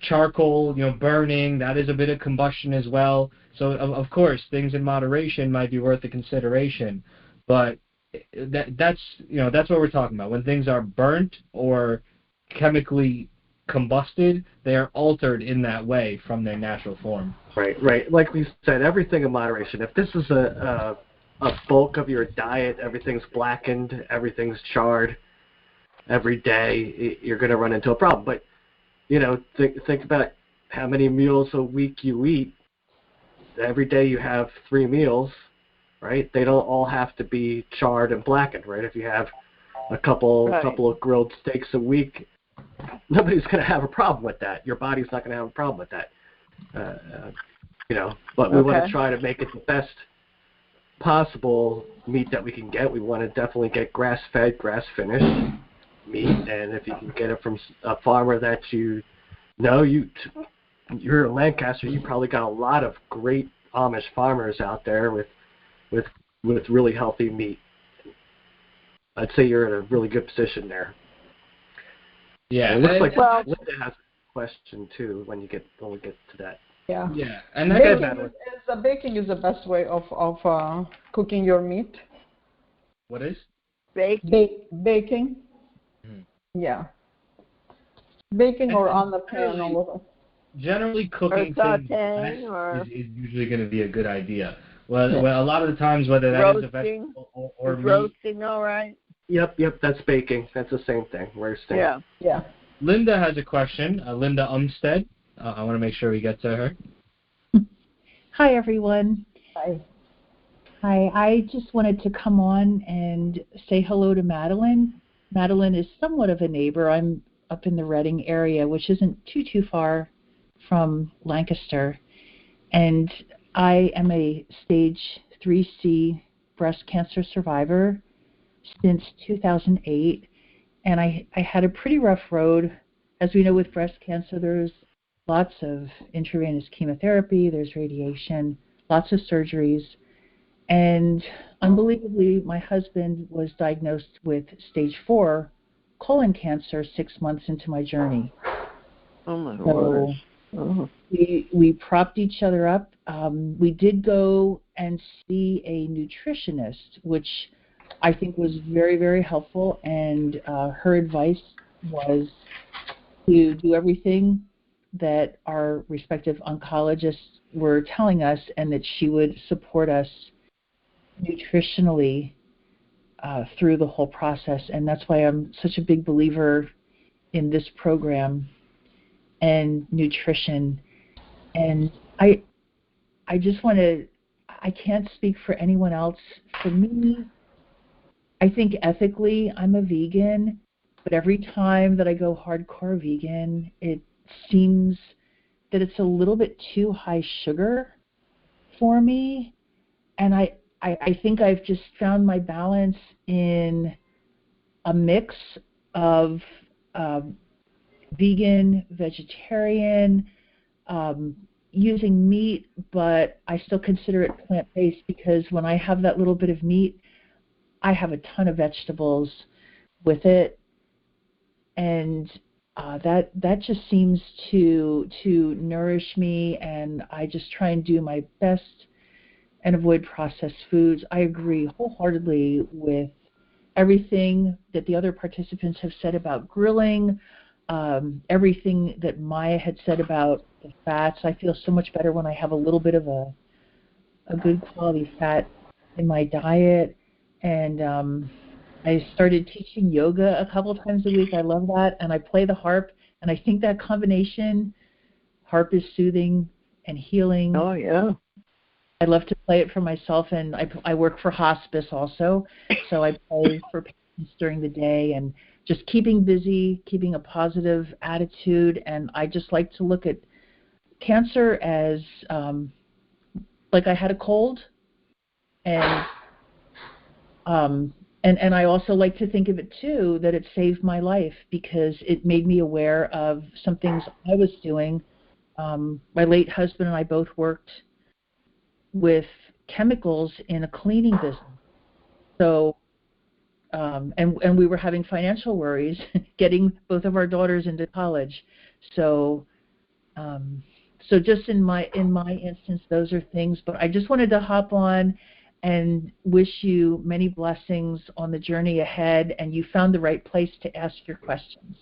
charcoal, burning, that is a bit of combustion as well. So, of course, things in moderation might be worth a consideration. But that's what we're talking about. When things are burnt or chemically combusted, they are altered in that way from their natural form. Right. Like we said, everything in moderation. If this is a bulk of your diet, everything's blackened, everything's charred every day, you're going to run into a problem. But think about how many meals a week you eat. Every day you have 3 meals, right? They don't all have to be charred and blackened, right? If you have a couple of grilled steaks a week, nobody's going to have a problem with that. Your body's not going to have a problem with that. But we want to try to make it the best possible meat that we can get. We want to definitely get grass-fed, grass-finished meat, and if you can get it from a farmer that you're in Lancaster, you probably got a lot of great Amish farmers out there with really healthy meat. I'd say you're in a really good position there. Yeah, and it looks like Linda has a question too when we get to that. Yeah. Yeah, and baking is the best way of cooking your meat. What is? Baking. Yeah. Baking or on the pan a little. Generally, cooking things is usually going to be a good idea. Well, a lot of the times, whether that is a vegetable or meat. Roasting, all right? Yep, that's baking. That's the same thing. Roasting. Yeah. Linda has a question. Linda Umstead. I want to make sure we get to her. Hi, everyone. Hi. Hi. I just wanted to come on and say hello to Madeline. Madeline is somewhat of a neighbor. I'm up in the Reading area, which isn't too far from Lancaster. And I am a stage 3C breast cancer survivor since 2008. And I had a pretty rough road. As we know, with breast cancer, there's lots of intravenous chemotherapy, there's radiation, lots of surgeries. And unbelievably, my husband was diagnosed with stage 4 colon cancer 6 months into my journey. Oh, my Lord. So we propped each other up. We did go and see a nutritionist, which I think was very, very helpful. And her advice was to do everything that our respective oncologists were telling us, and that she would support us nutritionally through the whole process. And that's why I'm such a big believer in this program and nutrition. And I just want to, I can't speak for anyone else. For me, I think ethically I'm a vegan, but every time that I go hardcore vegan, it seems that it's a little bit too high sugar for me. And I think I've just found my balance in a mix of vegan, vegetarian, using meat, but I still consider it plant-based, because when I have that little bit of meat, I have a ton of vegetables with it, and that just seems to nourish me, and I just try and do my best and avoid processed foods. I agree wholeheartedly with everything that the other participants have said about grilling, everything that Maya had said about the fats. I feel so much better when I have a little bit of a good quality fat in my diet. And I started teaching yoga a couple of times a week. I love that. And I play the harp. And I think that combination, harp is soothing and healing. Oh, yeah. I love to play it for myself, and I work for hospice also, so I play for patients during the day, and just keeping busy, keeping a positive attitude. And I just like to look at cancer as like I had a cold, and I also like to think of it too that it saved my life, because it made me aware of some things I was doing. My late husband and I both worked with chemicals in a cleaning business. So, and we were having financial worries getting both of our daughters into college. So, so just in my instance, those are things. But I just wanted to hop on and wish you many blessings on the journey ahead, and you found the right place to ask your questions.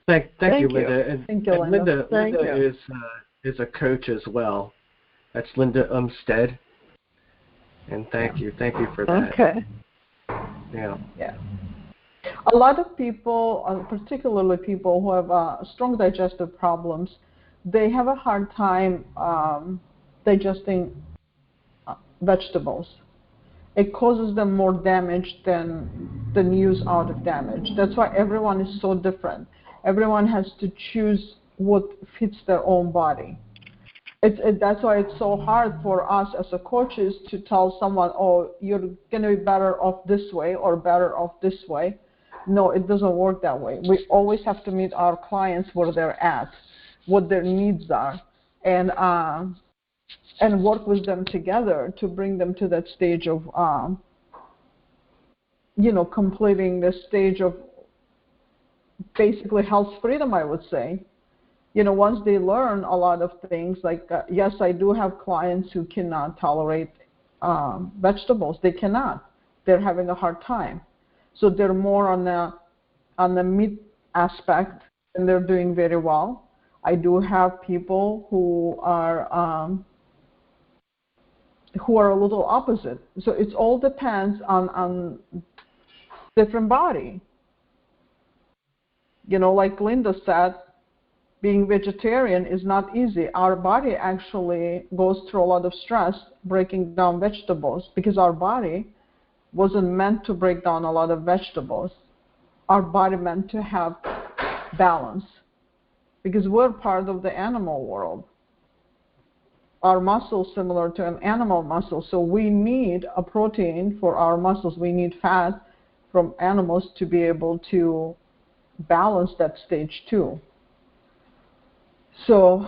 Thank Thank you, you. Linda. And, Thank you, and Linda. Thank Linda you. is a coach as well. That's Linda Umstead. And thank you for that. Okay. Yeah. Yeah. A lot of people, particularly people who have strong digestive problems, they have a hard time digesting vegetables. It causes them more damage than use out of damage. That's why everyone is so different. Everyone has to choose what fits their own body. That's why it's so hard for us as a coaches to tell someone, oh, you're going to be better off this way or better off this way. No, it doesn't work that way. We always have to meet our clients where they're at, what their needs are, and work with them together to bring them to that stage of, completing the stage of basically health freedom, I would say. Once they learn a lot of things, like, yes, I do have clients who cannot tolerate vegetables. They cannot. They're having a hard time. So they're more on the meat aspect, and they're doing very well. I do have people who are a little opposite. So it all depends on different body. Like Linda said, being vegetarian is not easy. Our body actually goes through a lot of stress breaking down vegetables because our body wasn't meant to break down a lot of vegetables. Our body meant to have balance because we're part of the animal world. Our muscles similar to an animal muscle, so we need a protein for our muscles. We need fat from animals to be able to balance that stage too. So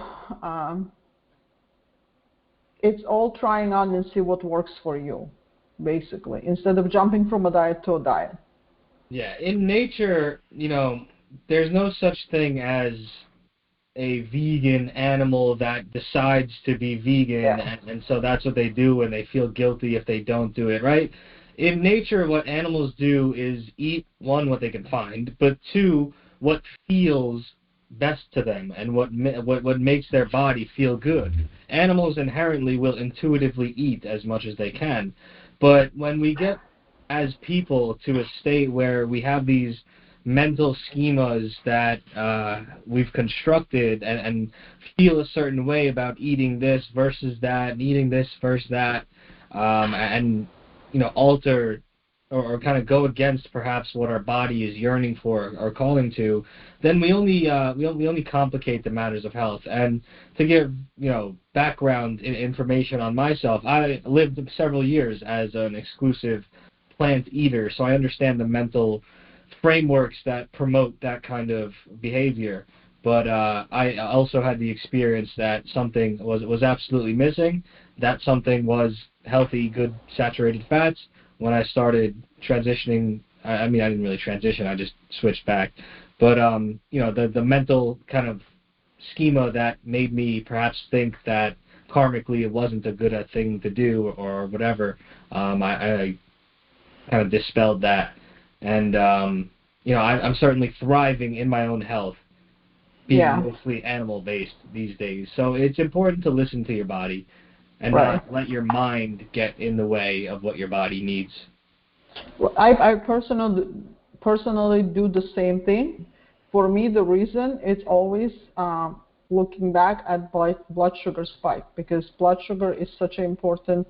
it's all trying on and see what works for you, basically, instead of jumping from a diet to a diet. Yeah, in nature, there's no such thing as a vegan animal that decides to be vegan, Yeah. and so that's what they do, and they feel guilty if they don't do it, right? In nature, what animals do is eat, one, what they can find, but two, what feels best to them and what makes their body feel good. Animals inherently will intuitively eat as much as they can, but when we get as people to a state where we have these mental schemas that we've constructed and feel a certain way about eating this versus that, and eating this versus that, and alter or kind of go against perhaps what our body is yearning for or calling to, then we only complicate the matters of health. And to give background information on myself, I lived several years as an exclusive plant eater, so I understand the mental frameworks that promote that kind of behavior. But I also had the experience that something was absolutely missing. That something was healthy, good saturated fats. When I started transitioning, I mean, I didn't really transition. I just switched back. But the mental kind of schema that made me perhaps think that karmically it wasn't a good thing to do or whatever, I kind of dispelled that. And I'm certainly thriving in my own health, being mostly animal-based these days. So it's important to listen to your body and not let your mind get in the way of what your body needs. Well, I personally do the same thing. For me, the reason it's always looking back at blood sugar spike, because blood sugar is such an important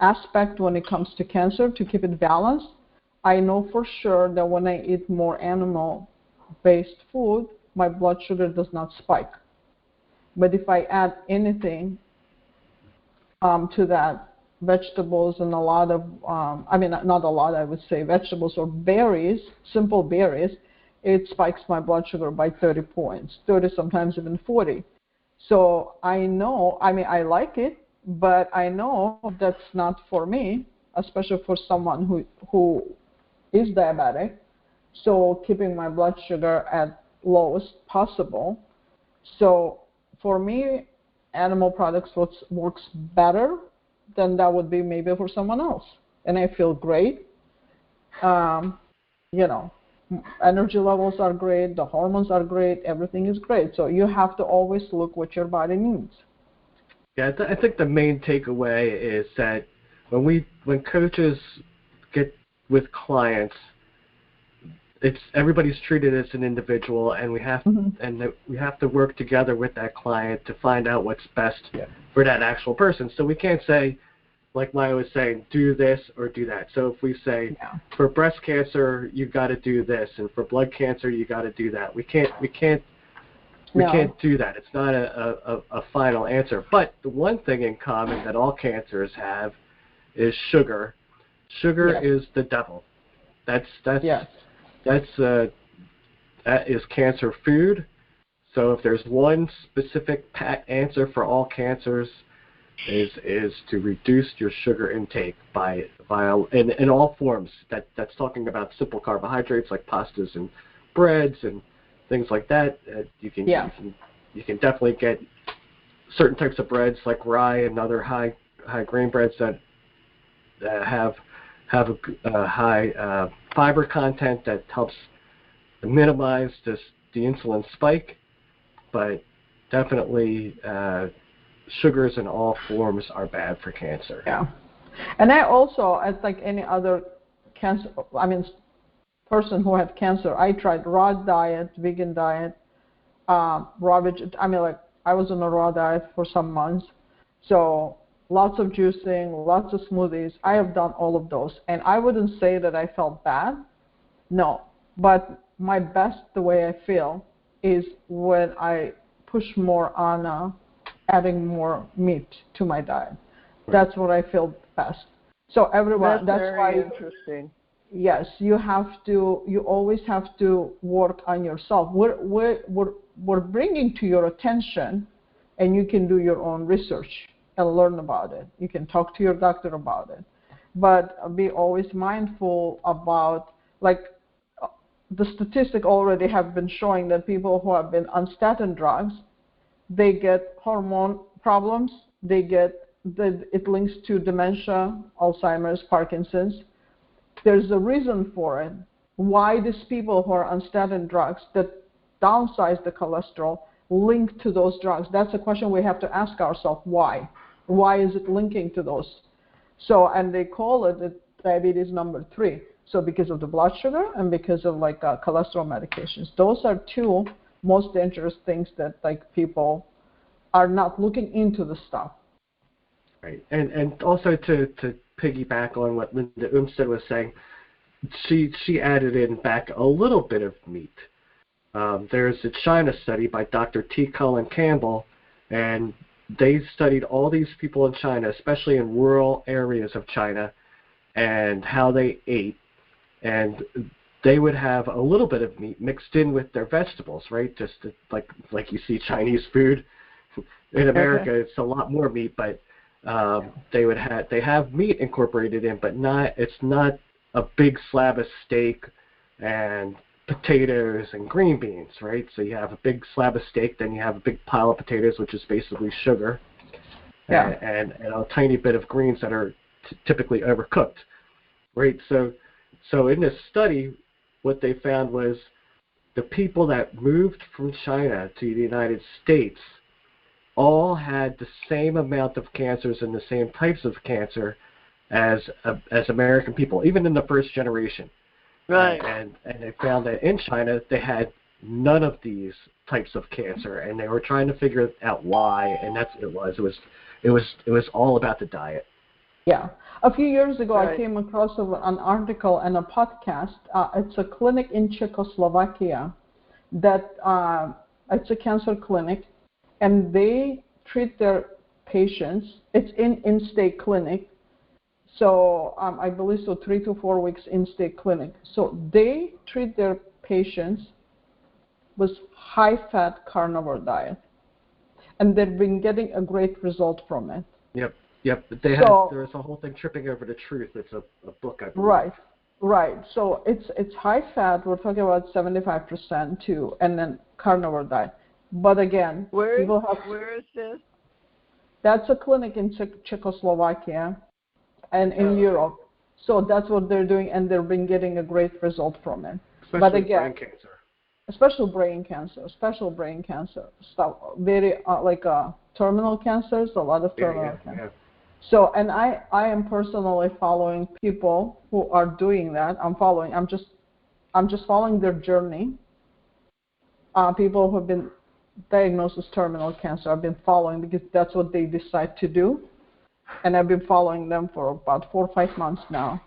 aspect when it comes to cancer to keep it balanced. I know for sure that when I eat more animal-based food, my blood sugar does not spike. But if I add anything to that, vegetables and a lot of, not a lot, I would say vegetables or berries, simple berries, it spikes my blood sugar by 30 points, 30, sometimes even 40. So I know, I like it, but I know that's not for me, especially for someone who is diabetic. So keeping my blood sugar at lowest possible. So for me, animal products works better than that would be maybe for someone else. And I feel great. You know, energy levels are great, the hormones are great, everything is great. So you have to always look what your body needs. Yeah, I think the main takeaway is that when coaches get with clients, it's everybody's treated as an individual, and we have to work together with that client to find out what's best for that actual person. So we can't say, like Maya was saying, do this or do that. So if we say for breast cancer you got to do this, and for blood cancer you got to do that, we can't do that. It's not a final answer. But the one thing in common that all cancers have is sugar. Sugar is the devil. That is cancer food. So if there's one specific pat answer for all cancers, is to reduce your sugar intake in all forms. That's talking about simple carbohydrates like pastas and breads and things like that. You can definitely get certain types of breads like rye and other high grain breads that have a high fiber content that helps minimize the insulin spike, but definitely sugars in all forms are bad for cancer. Yeah, and I also, as like any other cancer, person who had cancer, I tried raw diet, vegan diet, raw I was on a raw diet for some months, so lots of juicing, lots of smoothies. I have done all of those, and I wouldn't say that I felt bad, no, but my best, the way I feel, is when I push more on adding more meat to my diet. Right. That's what I feel best. So everyone, that's very why. Interesting. Yes, you always have to work on yourself. We're bringing to your attention, and you can do your own research and learn about it. You can talk to your doctor about it, but be always mindful about, like, the statistic already have been showing that people who have been on statin drugs, they get hormone problems. It links to dementia, Alzheimer's, Parkinson's. There's a reason for it. Why these people who are on statin drugs that downsize the cholesterol link to those drugs? That's a question we have to ask ourselves. Why? Why is it linking to those? So, and they call it diabetes number 3. So because of the blood sugar and because of cholesterol medications. Those are two most dangerous things that people are not looking into the stuff. Right, and also to piggyback on what Linda Umstead was saying, she added in back a little bit of meat. There's a China study by Dr. T. Cullen Campbell, and they studied all these people in China, especially in rural areas of China, and how they ate, and they would have a little bit of meat mixed in with their vegetables, right? Just like you see Chinese food. In America, it's a lot more meat, but they have meat incorporated in, but it's not a big slab of steak and potatoes and green beans, right? So you have a big slab of steak, then you have a big pile of potatoes, which is basically sugar, and a tiny bit of greens that are typically overcooked, right? So in this study, what they found was the people that moved from China to the United States all had the same amount of cancers and the same types of cancer as American people, even in the first generation. Right. And they found that in China they had none of these types of cancer, and they were trying to figure out why, and that's what it was. It was all about the diet. Yeah. A few years ago, Right. I came across an article and a podcast. It's a clinic in Czechoslovakia that it's a cancer clinic, and they treat their patients. It's in-state clinic. So I believe 3 to 4 weeks in-state clinic. So they treat their patients with high-fat carnivore diet, and they've been getting a great result from it. Yep. But there was a whole thing, Tripping Over the Truth. It's a book, I believe. Right. Right. So it's high fat. We're talking about 75% too, and then carnivore diet. But again, Where people have. is this? That's a clinic in Czechoslovakia and in Europe. So that's what they're doing, and they've been getting a great result from it. Especially But with again, brain cancer. special brain cancer stuff, very terminal cancers, a lot of terminal cancer. Yeah. So, and I am personally following people who are doing that. I'm just following their journey. People who have been diagnosed with terminal cancer, I've been following because that's what they decide to do, and I've been following them for about 4 or 5 months now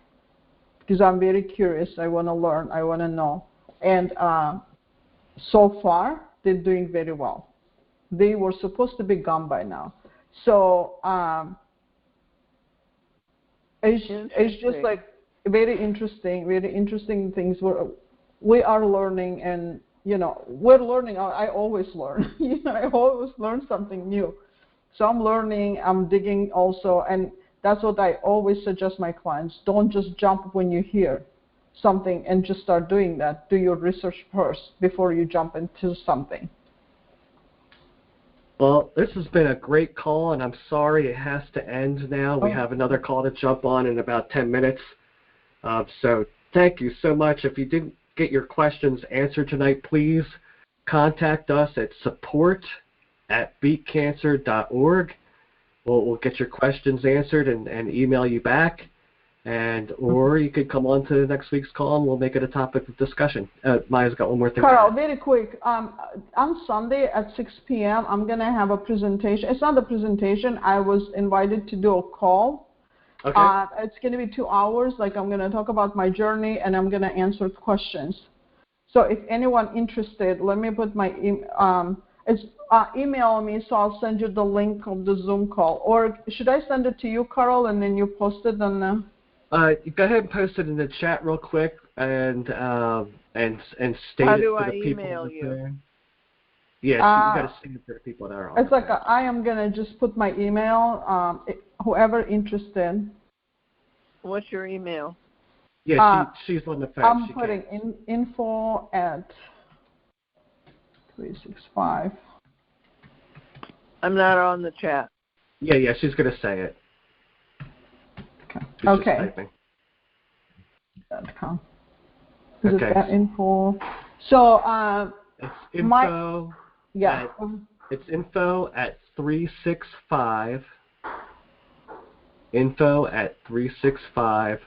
because I'm very curious. I want to learn. I want to know, and so far they're doing very well. They were supposed to be gone by now, so it's just like very interesting things we are learning, and we're learning. I always learn. I always learn something new. So I'm learning, I'm digging also, and that's what I always suggest my clients. Don't just jump when you hear something and just start doing that. Do your research first before you jump into something. Well, this has been a great call, and I'm sorry it has to end now. We have another call to jump on in about 10 minutes. So thank you so much. If you didn't get your questions answered tonight, please contact us at support@beatcancer.org. We'll get your questions answered and email you back. Or you could come on to next week's call and we'll make it a topic of discussion. Maya's got one more thing. Carl, very quick. On Sunday at 6 p.m., I'm going to have a presentation. It's not a presentation. I was invited to do a call. Okay. It's going to be 2 hours. I'm going to talk about my journey, and I'm going to answer questions. So if anyone interested, let me put my email me, so I'll send you the link of the Zoom call. Or should I send it to you, Carl, and then you post it on the... Go ahead and post it in the chat real quick and state How it do to I the people. email you? There. Yeah, you got to state it to the people that are on. It's I am gonna just put my email. Whoever interested. What's your email? Yeah, she's on the phone. I'm putting info@365. I'm not on the chat. Yeah, she's gonna say it. She's Okay. just typing. .com. Is it that info? So it's info. It's info@365. Info@365.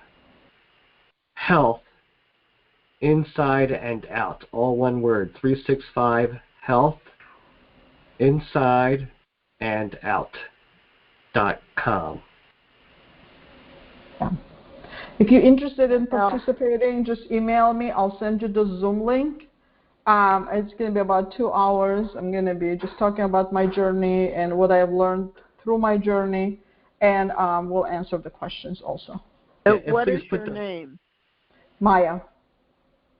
Health. Inside and out. All one word. 365 health. Inside and out.com. If you're interested in participating, just email me. I'll send you the Zoom link. It's going to be about 2 hours. I'm going to be just talking about my journey and what I've learned through my journey, and we'll answer the questions also. What is your name? Maya.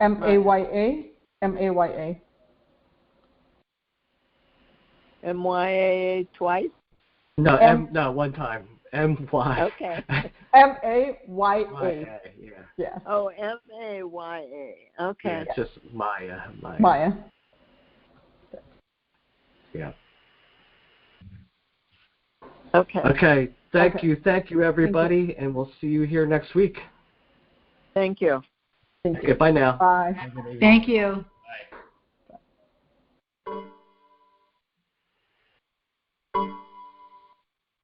M-A-Y-A. M-A-Y-A. M-Y-A-A twice? No, no, one time. M-Y. Okay. M-A-Y-A. Yeah. Oh, M-A-Y-A. Okay. Yeah, it's just Maya. Maya. Yeah. Okay. Okay. Thank you, everybody, and we'll see you here next week. Thank you. Okay, bye now. Bye. Thank you.